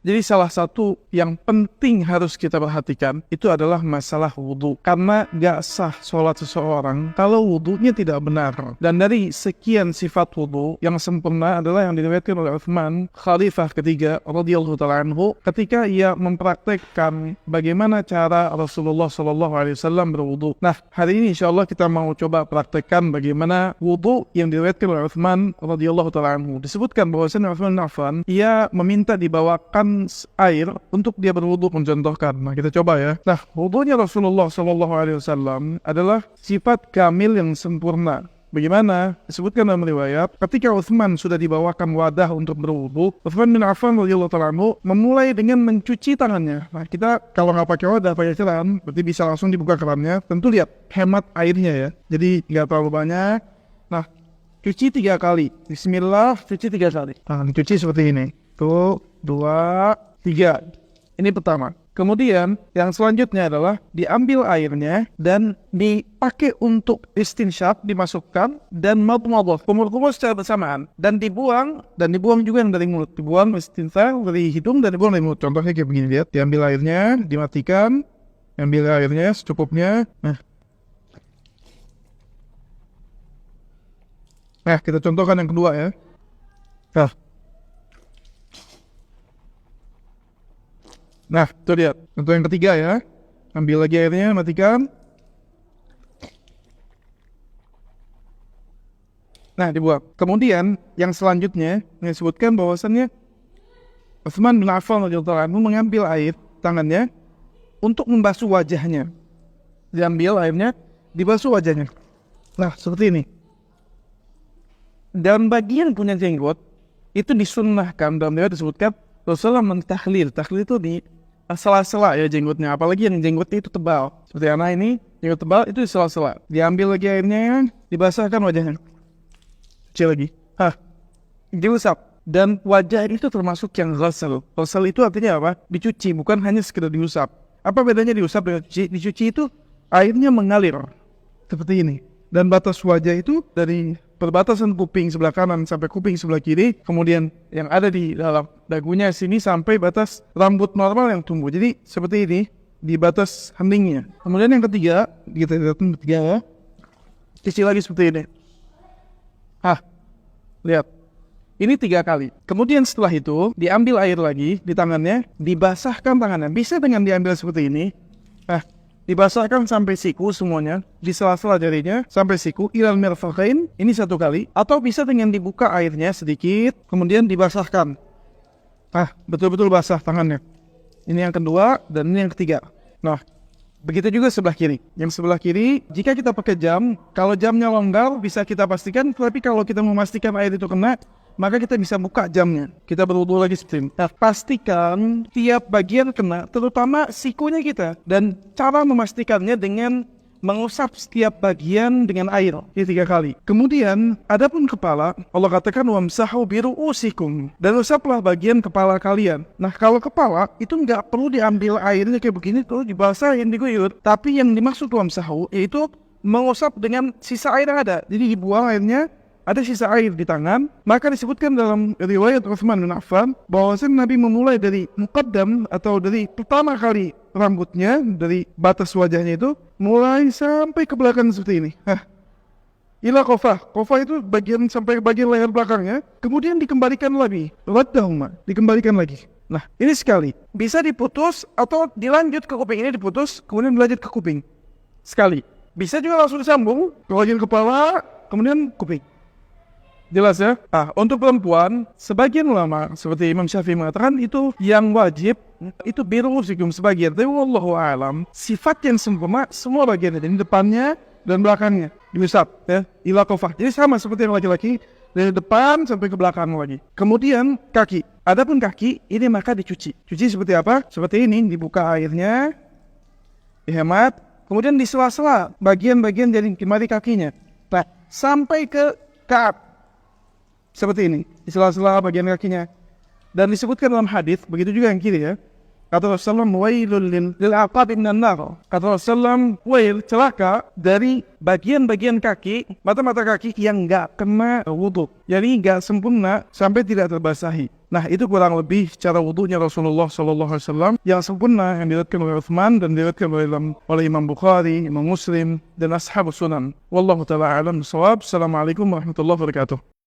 Jadi salah satu yang penting harus kita perhatikan itu adalah masalah wudhu. Karena gak sah sholat seseorang kalau wudhunya tidak benar. Dan dari sekian sifat wudhu, yang sempurna adalah yang diriwayatkan oleh Utsman, Khalifah ketiga radhiyallahu ta'ala anhu, ketika ia mempraktekkan bagaimana cara Rasulullah SAW berwudhu. Nah, hari ini insya Allah kita mau coba praktekkan bagaimana wudhu yang diriwayatkan oleh Utsman radhiyallahu ta'ala anhu. Disebutkan bahwasanya Utsman bin Affan, ia meminta dibawakan air untuk dia berwudu, mencontohkan. Nah, kita coba ya. Nah, wudunya Rasulullah SAW adalah sifat kamil yang sempurna. Bagaimana? Disebutkan dalam riwayat, ketika Utsman sudah dibawakan wadah untuk berwudu, Utsman bin Affan radhiyallahu ta'ala anhu memulai dengan mencuci tangannya. Nah, kita kalau nggak pakai wadah, pakai keran, berarti bisa langsung dibuka kerannya. Tentu lihat hemat airnya ya. Jadi nggak terlalu banyak. Nah, cuci 3 kali. Bismillah, cuci 3 kali. Nah, dicuci seperti ini. 1, 2, 3. Ini pertama. Kemudian yang selanjutnya adalah diambil airnya dan dipakai untuk istinsyaq, dimasukkan dan madmadah, kumur-kumur secara bersamaan, dan dibuang juga yang dari mulut. Dibuang istinsyaq dari hidung dan dibuang dari mulut. Contohnya kayak begini, lihat. Diambil airnya, dimatikan, ambil airnya secukupnya. Nah, kita contohkan yang kedua ya. Nah, itu lihat. Contoh yang ketiga ya. Ambil lagi airnya, matikan. Nah, dibuang. Kemudian, yang selanjutnya, yang disebutkan bahwasannya Utsman bin Affan radhiyallahu anhu mengambil air tangannya untuk membasuh wajahnya. Diambil airnya, dibasuh wajahnya. Nah, seperti ini. Dalam bagian punya jenggot, itu disunnahkan, dalam riwayat disebutkan Rasulullah mentahlil. Tahlil itu di sela-sela ya jenggotnya, apalagi yang jenggotnya itu tebal seperti anak ini, jenggot tebal itu di sela-sela. Diambil lagi airnya, dibasahkan wajahnya, kecil lagi, diusap. Dan wajah itu termasuk yang ghasal. Ghasal itu artinya apa? Dicuci, bukan hanya sekedar diusap. Apa bedanya diusap dengan dicuci? Dicuci itu airnya mengalir seperti ini, dan batas wajah itu dari perbatasan kuping sebelah kanan sampai kuping sebelah kiri, kemudian yang ada di dalam dagunya sini sampai batas rambut normal yang tumbuh. Jadi seperti ini di batas heningnya. Kemudian yang ketiga, kita lihat yang ketiga ya, cuci lagi seperti ini. Lihat, ini 3 kali. Kemudian setelah itu diambil air lagi di tangannya, dibasahkan tangannya. Bisa dengan diambil seperti ini. Dibasahkan sampai siku semuanya, di sela-sela jarinya sampai siku, ilal mirfaqain, ini 1 kali, atau bisa dengan dibuka airnya sedikit, kemudian dibasahkan. Betul-betul basah tangannya. Ini yang kedua dan ini yang ketiga. Nah, begitu juga sebelah kiri. Yang sebelah kiri, jika kita pakai jam, kalau jamnya longgar bisa kita pastikan, tapi kalau kita memastikan air itu kena, maka kita bisa buka jamnya. Kita berwudu lagi seperti ini. Nah, pastikan tiap bagian kena, terutama sikunya kita. Dan cara memastikannya dengan mengusap setiap bagian dengan air. Ini 3 kali. Kemudian, adapun kepala, Allah katakan wamsahu biru'usikum, dan usaplah bagian kepala kalian. Nah, kalau kepala itu nggak perlu diambil airnya kayak begini tuh, dibasahin, diguyur. Tapi yang dimaksud wamsahu yaitu mengusap dengan sisa air yang ada. Jadi dibuang airnya, ada sisa air di tangan. Maka disebutkan dalam riwayat Utsman bin Affan bahwasanya Nabi memulai dari muqaddam atau dari pertama kali rambutnya, dari batas wajahnya itu, mulai sampai ke belakang seperti ini. Ila qafah. Qafah itu bagian sampai bagian leher belakangnya, kemudian dikembalikan lagi. Waddahuma, dikembalikan lagi. Nah, ini sekali. Bisa diputus atau dilanjut ke kuping. Ini diputus, kemudian dilanjut ke kuping. Sekali. Bisa juga langsung disambung ke bagian kepala, kemudian kuping. Jelas ya? Untuk perempuan, sebagian ulama seperti Imam Syafi'i mengatakan itu yang wajib itu biru'usikum sebagian. Tapi wallahu a'lam, sifat yang sempurna semua bagian dari depannya dan belakangnya diusap ya, ila qafah. Jadi sama seperti yang laki-laki, dari depan sampai ke belakang lagi. Kemudian kaki. Adapun kaki ini maka dicuci. Cuci seperti apa? Seperti ini, dibuka airnya, dihemat, kemudian di sela-sela bagian-bagian dari kemari kakinya. Nah, sampai ke ka'ab. Seperti ini, di sela-sela bagian kakinya. Dan disebutkan dalam hadis, begitu juga yang kiri ya. Kata Rasulullah, wailul lil aqab minan nar. Kata Rasulullah, wail, celaka dari bagian-bagian kaki, mata-mata kaki yang enggak kena wudu. Jadi enggak sempurna sampai tidak terbasahi. Nah, itu kurang lebih cara wudunya Rasulullah SAW yang sempurna yang diriwayatkan oleh Utsman dan diriwayatkan oleh Imam Bukhari, Imam Muslim dan Ashabus Sunan. Wallahu taala a'lam bishawab. Assalamualaikum warahmatullahi wabarakatuh.